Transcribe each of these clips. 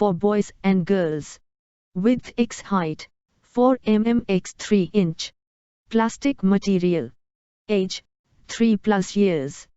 for boys and girls. Width x height 4 mm x 3 inch. Plastic material. Age 3+ years.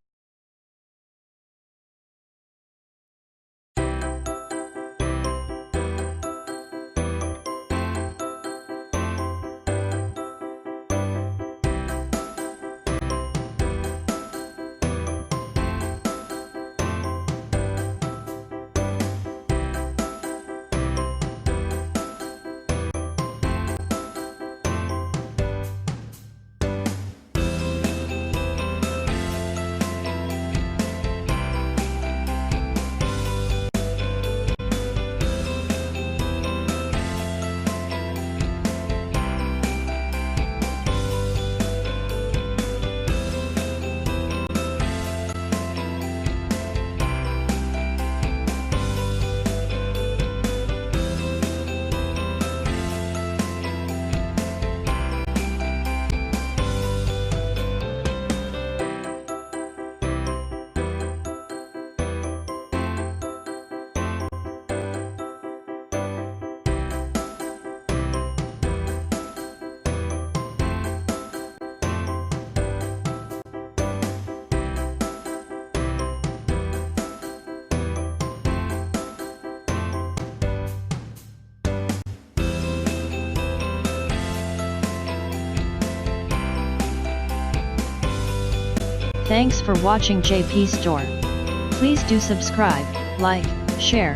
Thanks for watching JP Store. Please do subscribe, like, share,